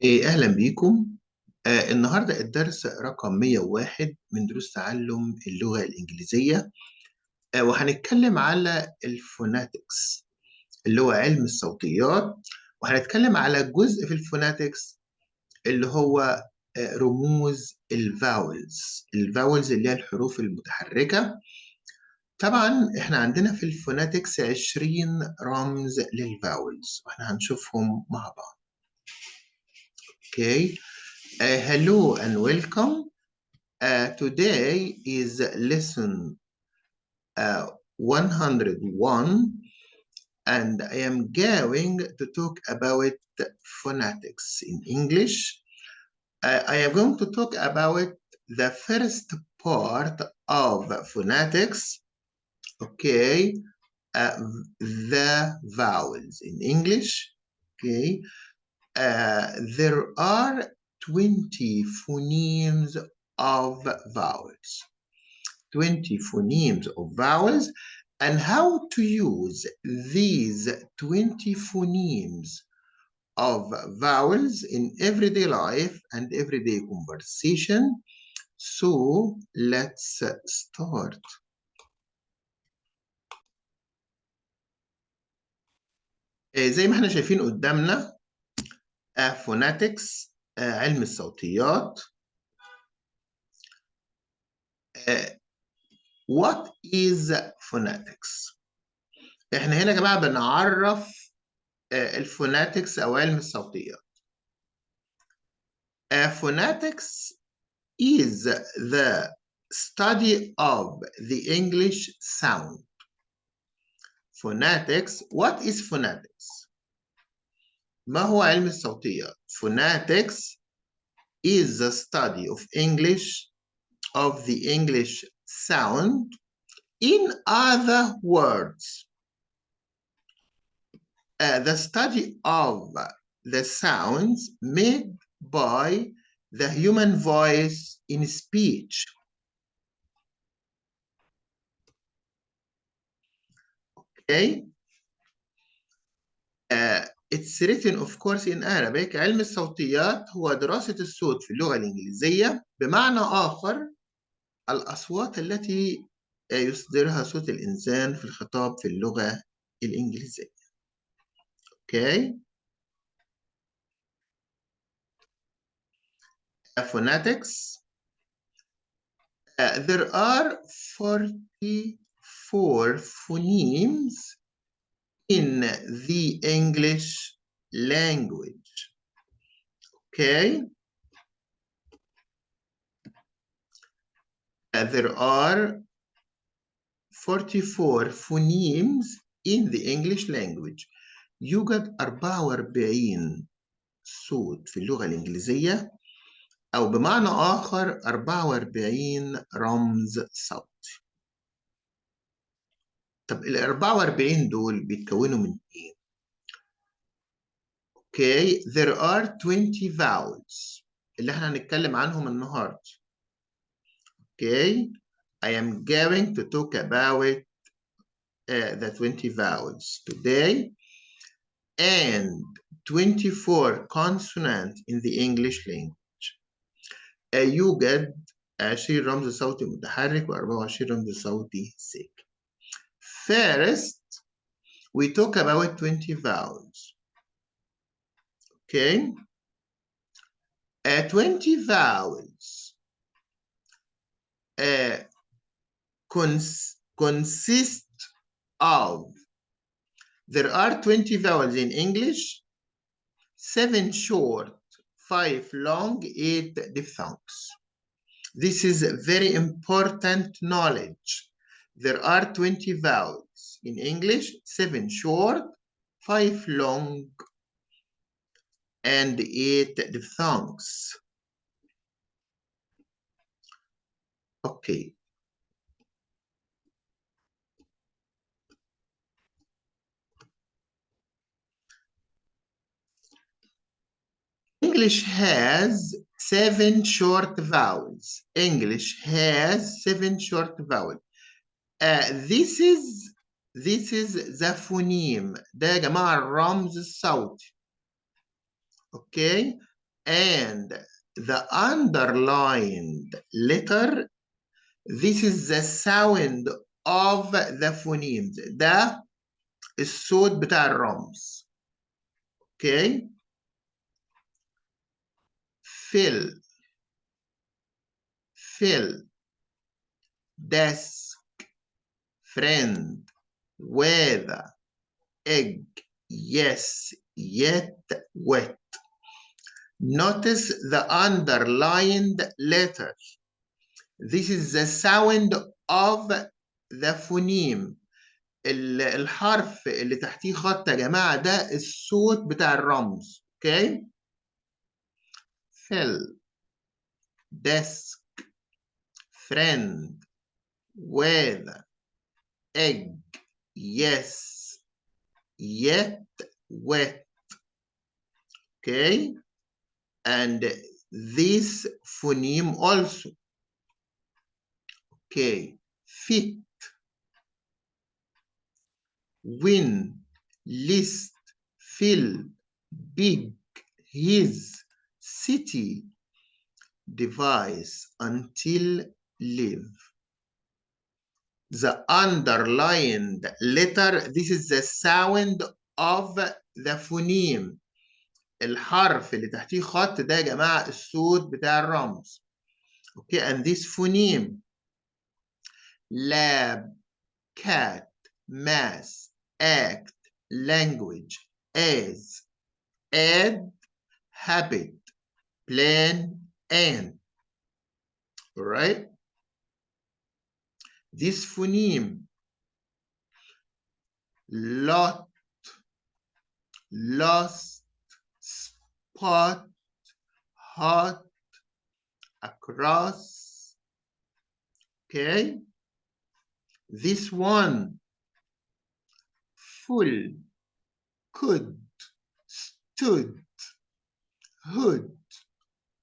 أهلا بيكم. النهاردة الدرس رقم 101 من دروس تعلم اللغة الإنجليزية. وهنتكلم على الفوناتكس اللي هو علم الصوتيات، وهنتكلم على جزء في الفوناتكس اللي هو رموز الفاولز اللي هي الحروف المتحركة. طبعا احنا عندنا في الفوناتكس 20 رمز للفاولز واحنا هنشوفهم مع بعض. Okay. Hello and welcome. Today is lesson 101, and I am going to talk about phonetics in English. I am going to talk about the first part of phonetics, okay, the vowels in English, okay. There are 20 phonemes of vowels. 20 phonemes of vowels, and how to use these 20 phonemes of vowels in everyday life and everyday conversation. So let's start. زي ما احنا شايفين قدامنا phonetics، علم الصوتيات. What is phonetics؟ احنا هنا يا جماعة بنعرف الفوناتكس أو علم الصوتيات. Phonetics is the study of the English sound. Phonetics, what is phonetics؟ ما هو علم الصوتيات؟ Phonetics is the study of the English sound. In other words, the study of the sounds made by the human voice in speech. Okay? It's written of course in Arabic. علم الصوتيات هو دراسة الصوت في اللغة الإنجليزية، بمعنى آخر الأصوات التي يصدرها صوت الإنسان في الخطاب في اللغة الإنجليزية. Okay? Phonetics. There are 44 phonemes in the English language. Okay? There are 44 phonemes in the English language. يوجد 44 صوت في اللغة الإنجليزية، أو بمعنى آخر 44 رمز صوتي. طب ال 44 دول بيتكونوا من إيه؟ Okay, there are 20 vowels اللي احنا هنتكلم عنهم النهاردة. Okay, I am going to talk about the 20 vowels today, and 24 consonants in the English language. يوجد 20 رمز صوتي متحرك و24 رمز صوتي ساكن. First, we talk about 20 vowels. Okay? 20 vowels consist of, there are 20 vowels in English, 7 short, 5 long, 8 diphthongs. This is very important knowledge. There are 20 vowels in English, 7 short, 5 long, and 8 diphthongs. Okay. English has 7 short vowels. English has 7 short vowels. This is the phoneme. ده يا جماعة الرمز الصوتي. Okay. and the underlined letter, this is the sound of the phonemes. ده الصوت بتاع الرمز. اوكي. fill desk, friend, weather, egg, yes, yet, wet. Notice the underlined letter. This is the sound of the phoneme. الحرف اللي تحتيه خط يا جماعة ده الصوت بتاع الرمز. اوكي. fill, desk, friend, weather, egg, yes, yet, wet. Okay. And this phoneme also. Okay. fit, win, list, fill, big, his, city, device, until, live. The underlined letter, this is the sound of the phoneme. الحرف اللي تحتيه خط ده يا جماعة الصوت بتاع الرمز. Okay, and this phoneme: lab, cat, mass, act, language, as, add, habit, plan, and. All right? This phoneme: lot, lost, spot, hot, across. Okay? This one: full, could, stood, hood,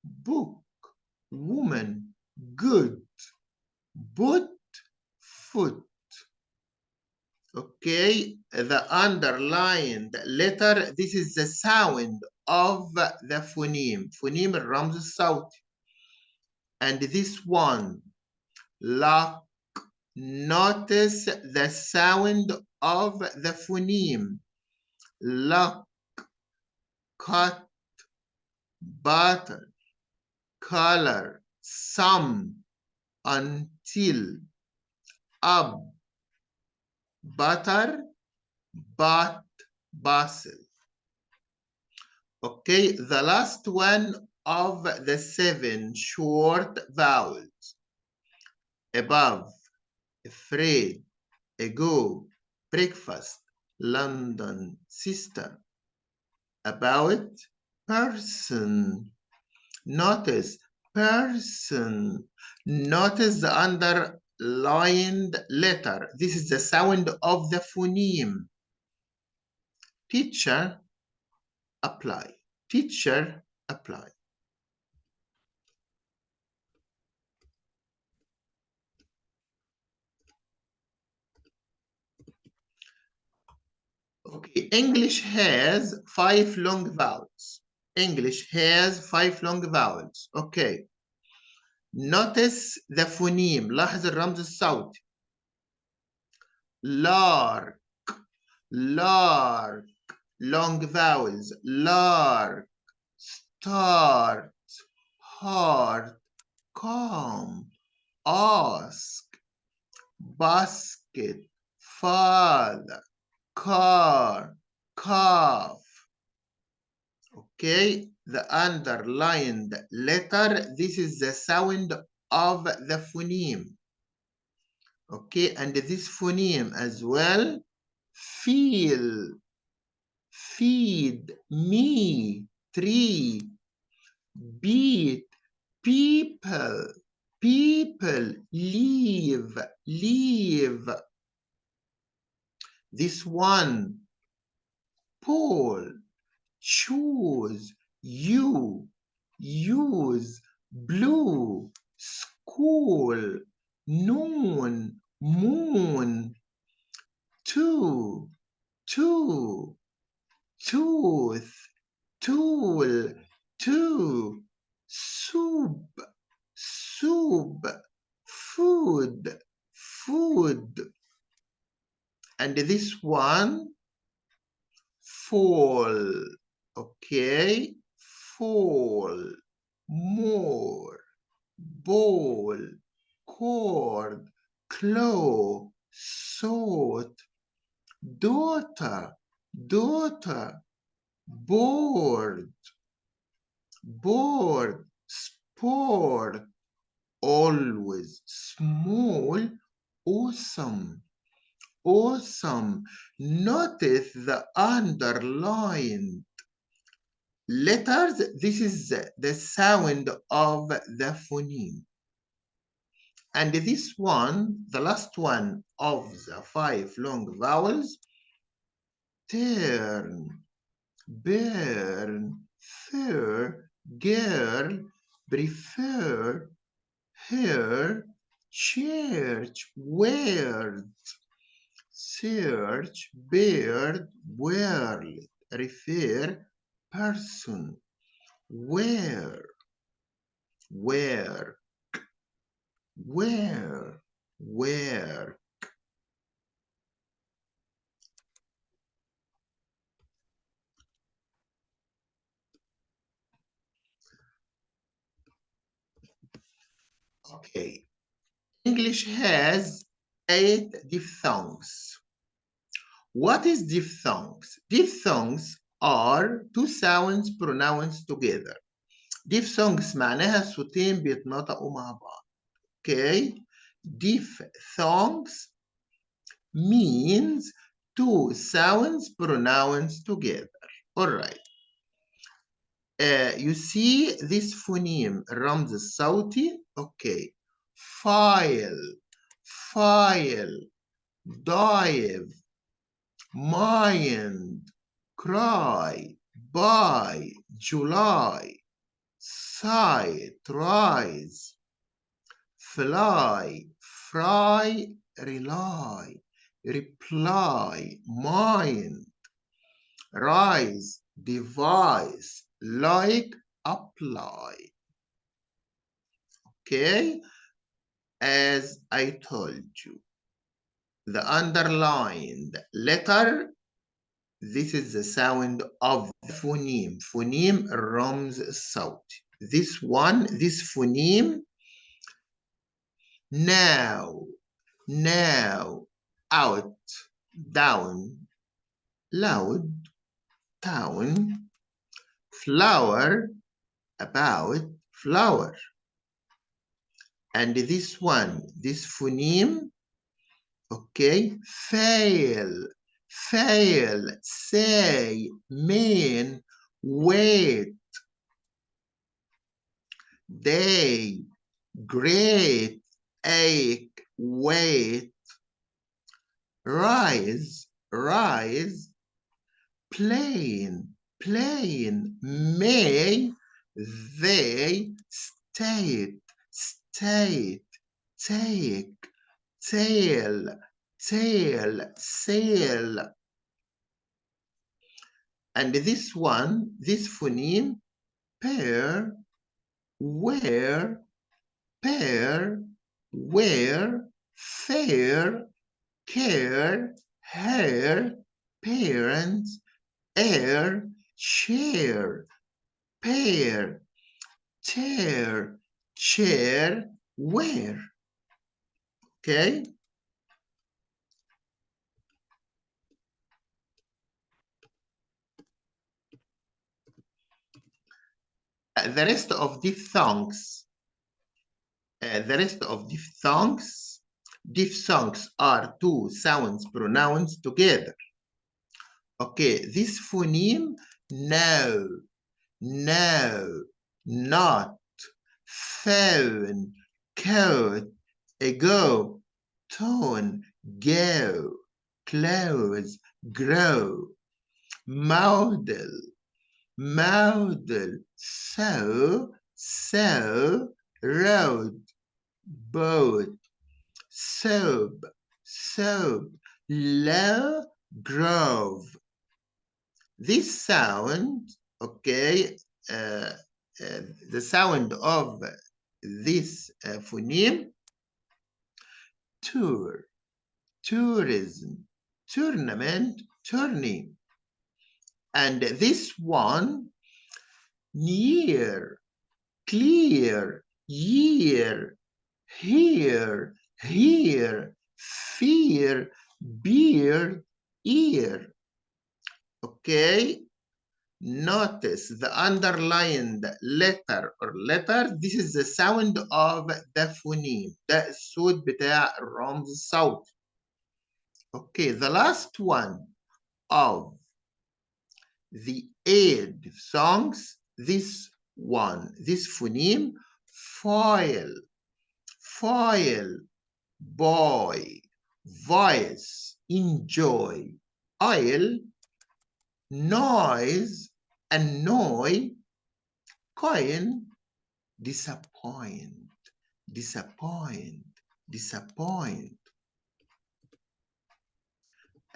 book, woman, good, boot, foot. Okay, the underlined letter, this is the sound of the phoneme. phoneme الرمز الصوتي. And this one: lock. Notice the sound of the phoneme. Lock, cut, butter, color, some, until, up, butter, but, bustle. Okay, the last one of the 7 short vowels: above, afraid, ago, breakfast, London, sister. About, person. Notice person. Notice the underlined letter. This is the sound of the phoneme. Teacher, apply. Teacher, apply. Okay, English has 5 long vowels. English has 5 long vowels. Okay. Notice the phoneme. لاحظ الرمز الصوتي. lark, lark, long vowels. lark, start, heart, calm, ask, basket, father, car, calf. Okay, the underlined letter, this is the sound of the phoneme. Okay, and this phoneme as well: feel, feed, me, tree, beat, people, people, leave, leave. This one: Paul, choose, you, use, blue, school, noon, moon, two, tooth, tool, tool. And this one, fall. Okay, fall, more, ball, cord, claw, salt, daughter, daughter, board, board, sport, always, small, awesome, awesome. Notice the underlined letters. This is the sound of the phoneme. And this one, the last one of the 5 long vowels, turn, burn, fur, girl, prefer, her, church, word, search, bird, world, refer, person, where, where, where. Okay. English has 8 diphthongs. What is diphthongs? Diphthongs are two sounds pronounced together. diphthongs معناها صوتين بيتنطقوا مع بعض. Okay? Diphthongs means two sounds pronounced together. All right. You see this phoneme الرمز الصوتي. Okay. File, file, dive, mind, cry, buy, July, sight, rise, fly, fry, rely, reply, mind, rise, device, like, apply. Okay, as I told you, the underlined letter, this is the sound of the phoneme. Phoneme الرمز الصوتي. This one, this phoneme, now, now, out, down, loud, town, flower, about, flower. And this one, this phoneme, okay, fail, fail, say, mean, wait, day, great, ache, wait, rise, rise, plain, plain, may, they, state, state, take, tail, tail, sail. And this one, this phoneme, pair, where, pair, where, fair, care, hair, parents, air, share, pair, tear, chair, where. Okay? The rest of diphthongs, diphthongs are two sounds pronounced together. Okay, this phoneme, no, no, not, phone, coat, ago, tone, go, close, grow, model, model, so, road, boat, soap, soap, low, grove. This sound, okay, uh, the sound of this phoneme, tour, tourism, tournament, tourney. And this one, near, clear, year, here, here, fear, beer, ear. Okay, notice the underlined letter or letter. This is the sound of the phoneme. ده الصوت بتاع الرمز الصوتي. Okay, the last one of the 8 diphthongs, this one, this phoneme, foil, foil, boy, voice, enjoy, oil, noise, annoy, coin, disappoint, disappoint, disappoint.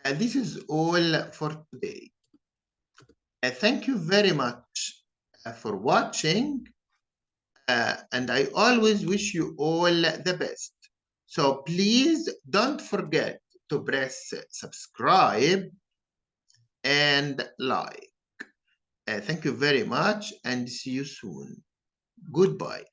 This is all for today. Thank you very much for watching, and I always wish you all the best. So please don't forget to press subscribe and like. Thank you very much and see you soon. Goodbye.